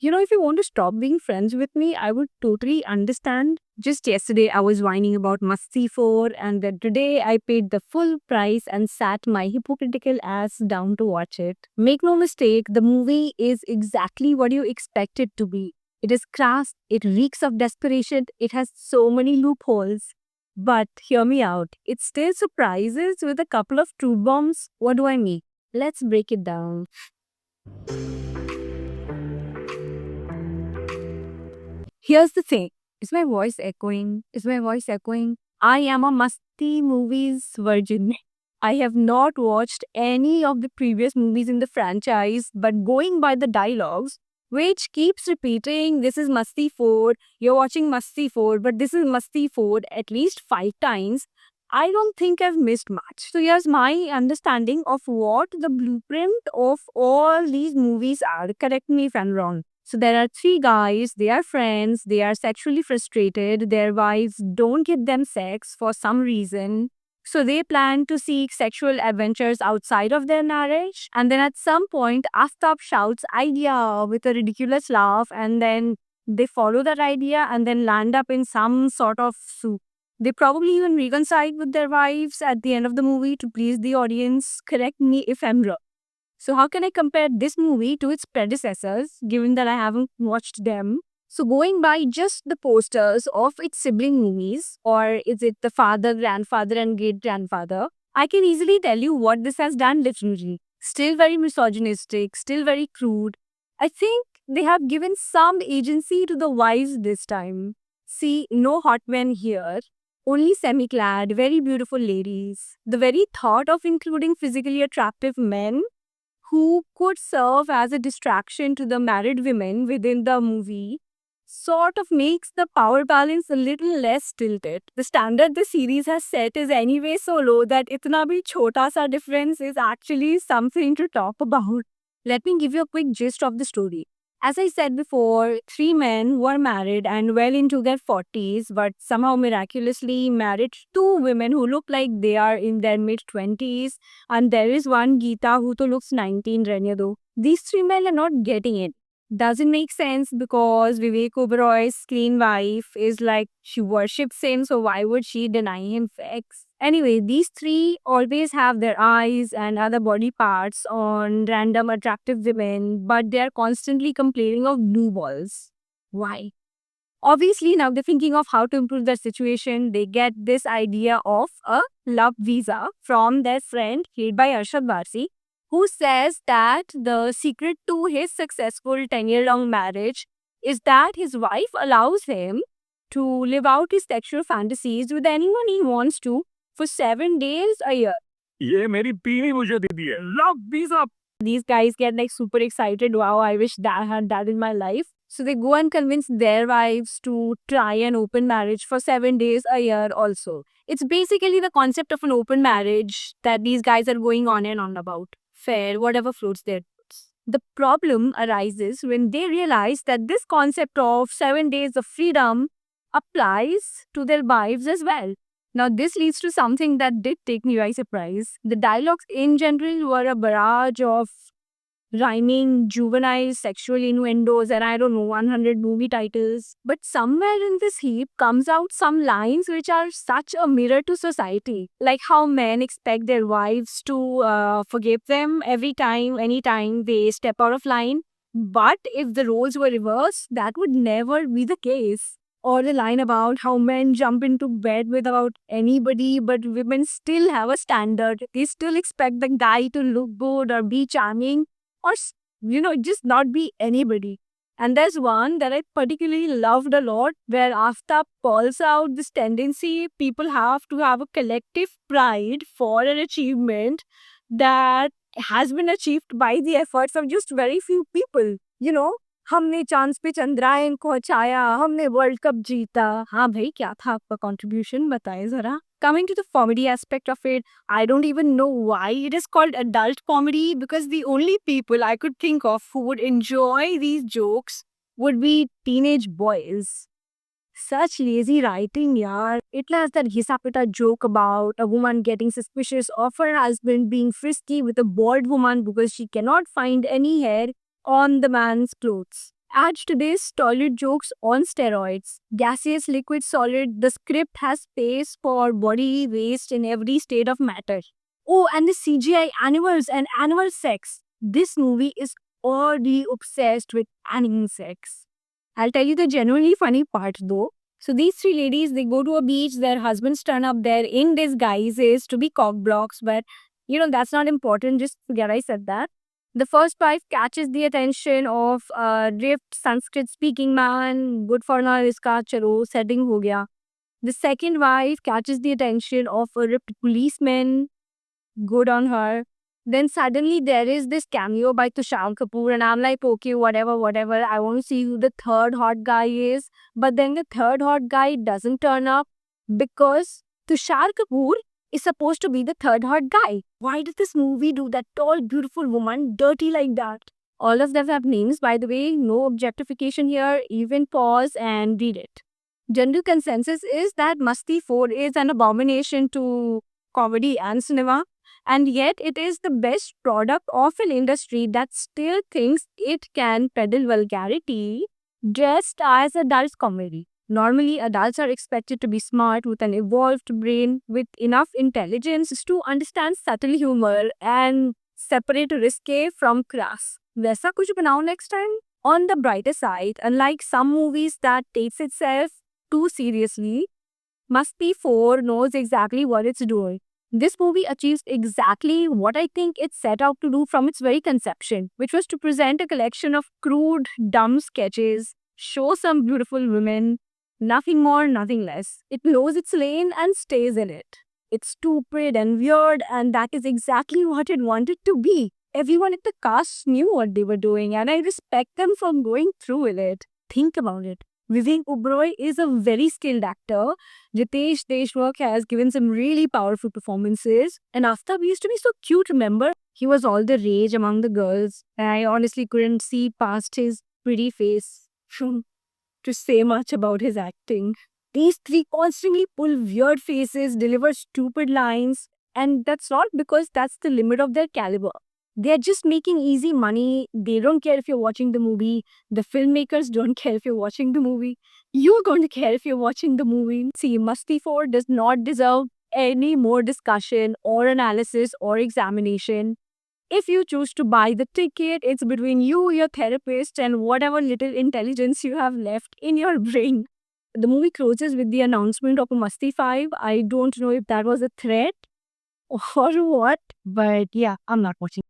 If you want to stop being friends with me, I would totally understand. Just yesterday, I was whining about Masti 4, and then today I paid the full price and sat my hypocritical ass down to watch it. Make no mistake, the movie is exactly what you expect it to be. It is crass, it reeks of desperation, it has so many loopholes. But hear me out, it still surprises with a couple of truth bombs. What do I mean? Let's break it down. Here's the thing. Is my voice echoing? Is my voice echoing? I am a musty movies virgin. I have not watched any of the previous movies in the franchise, but going by the dialogues, which keeps repeating, this is Masti 4, you're watching Masti 4, but this is Masti 4 at least 5 times, I don't think I've missed much. So here's my understanding of what the blueprint of all these movies are. Correct me if I'm wrong. So there are three guys, they are friends, they are sexually frustrated, their wives don't give them sex for some reason. So they plan to seek sexual adventures outside of their marriage. And then at some point, Aftab shouts idea with a ridiculous laugh, and then they follow that idea and then land up in some sort of soup. They probably even reconcile with their wives at the end of the movie to please the audience. Correct me if I'm wrong. So, how can I compare this movie to its predecessors, given that I haven't watched them? So, going by just the posters of its sibling movies, or is it the father, grandfather, and great grandfather, I can easily tell you what this has done literally. Still very misogynistic, still very crude. I think they have given some agency to the wives this time. See, no hot men here, only semi clad, very beautiful ladies. The very thought of including physically attractive men who could serve as a distraction to the married women within the movie sort of makes the power balance a little less tilted. The standard the series has set is anyway so low that itna bhi chota sa difference is actually something to talk about. Let me give you a quick gist of the story. As I said before, three men were married and well into their 40s, but somehow miraculously married two women who look like they are in their mid 20s. And there is one Geeta who to looks 19, Renya. These three men are not getting it. Doesn't make sense because Vivek Oberoi's screen wife is like she worships him, so why would she deny him sex? Anyway, these three always have their eyes and other body parts on random attractive women, but they are constantly complaining of blue balls. Why? Obviously, now they're thinking of how to improve their situation. They get this idea of a love visa from their friend, played by Arshad Varsi, who says that the secret to his successful 10-year-long marriage is that his wife allows him to live out his sexual fantasies with anyone he wants to for 7 days a year. ये मेरी बीवी मुझे दे दी है love visa. These guys get like super excited. Wow, I wish that I had that in my life. So they go and convince their wives to try an open marriage for 7 days a year also. It's basically the concept of an open marriage that these guys are going on and on about. Fair, whatever floats their boats. The problem arises when they realize that this concept of 7 days of freedom applies to their wives as well. Now, this leads to something that did take me by surprise. The dialogues in general were a barrage of rhyming, juvenile sexual innuendos, and I don't know, 100 movie titles. But somewhere in this heap comes out some lines which are such a mirror to society. Like how men expect their wives to forgive them every time, anytime they step out of line. But if the roles were reversed, that would never be the case. Or the line about how men jump into bed without anybody, but women still have a standard. They still expect the guy to look good or be charming or, just not be anybody. And there's one that I particularly loved a lot where Aftab calls out this tendency people have to have a collective pride for an achievement that has been achieved by the efforts of just very few people. हमने चांद पे चंद्रायन पहुंचाया, हमने world cup जीता. हाँ भाई, क्या था आपका कंट्रीब्यूशन, बताइए जरा. Coming to the comedy aspect of it, I don't even know why it is called adult comedy, because the only people I could think of who would enjoy these jokes would be teenage boys. Such lazy writing, yaar. It has that Hisapita joke about a woman getting suspicious of her husband being frisky with a bald woman because she cannot find any hair on the man's clothes. Adds to this, toilet jokes on steroids. Gaseous, liquid, solid. The script has space for body waste in every state of matter. Oh, and the CGI animals and animal sex. This movie is already obsessed with animal sex. I'll tell you the genuinely funny part though. So these three ladies, they go to a beach, their husbands turn up there in disguises to be cock blocks, but that's not important. Just forget I said that. The first wife catches the attention of a ripped Sanskrit speaking man. Good for now, iska chalo, setting ho gaya. The second wife catches the attention of a ripped policeman. Good on her. Then suddenly there is this cameo by Tushar Kapoor, and I'm like, okay, whatever, whatever. I want to see who the third hot guy is. But then the third hot guy doesn't turn up because Tushar Kapoor is supposed to be the third hot guy. Why did this movie do that tall, beautiful woman dirty like that? All of them have names, by the way. No objectification here. Even pause and read it. General consensus is that Masti 4 is an abomination to comedy and cinema, and yet it is the best product of an industry that still thinks it can peddle vulgarity dressed as adult comedy. Normally, adults are expected to be smart with an evolved brain with enough intelligence to understand subtle humor and separate risque from crass. वैसा कुछ बनाओ next time. On the brighter side, unlike some movies that takes itself too seriously, Masti 4 knows exactly what it's doing. This movie achieves exactly what I think it set out to do from its very conception, which was to present a collection of crude, dumb sketches, show some beautiful women, nothing more, nothing less. It knows its lane and stays in it. It's stupid and weird, and that is exactly what it wanted to be. Everyone at the cast knew what they were doing, and I respect them for going through with it. Think about it. Vivek Oberoi is a very skilled actor. Jitesh Deshmukh has given some really powerful performances. And Aftab used to be so cute, remember? He was all the rage among the girls. And I honestly couldn't see past his pretty face to say much about his acting. These three constantly pull weird faces, deliver stupid lines, and that's not because that's the limit of their caliber. They're just making easy money. They don't care if you're watching the movie. The filmmakers don't care if you're watching the movie. You're going to care if you're watching the movie. See, Masti 4 does not deserve any more discussion or analysis or examination. If you choose to buy the ticket, it's between you, your therapist, and whatever little intelligence you have left in your brain. The movie closes with the announcement of a Masti 5. I don't know if that was a threat or what, but yeah, I'm not watching.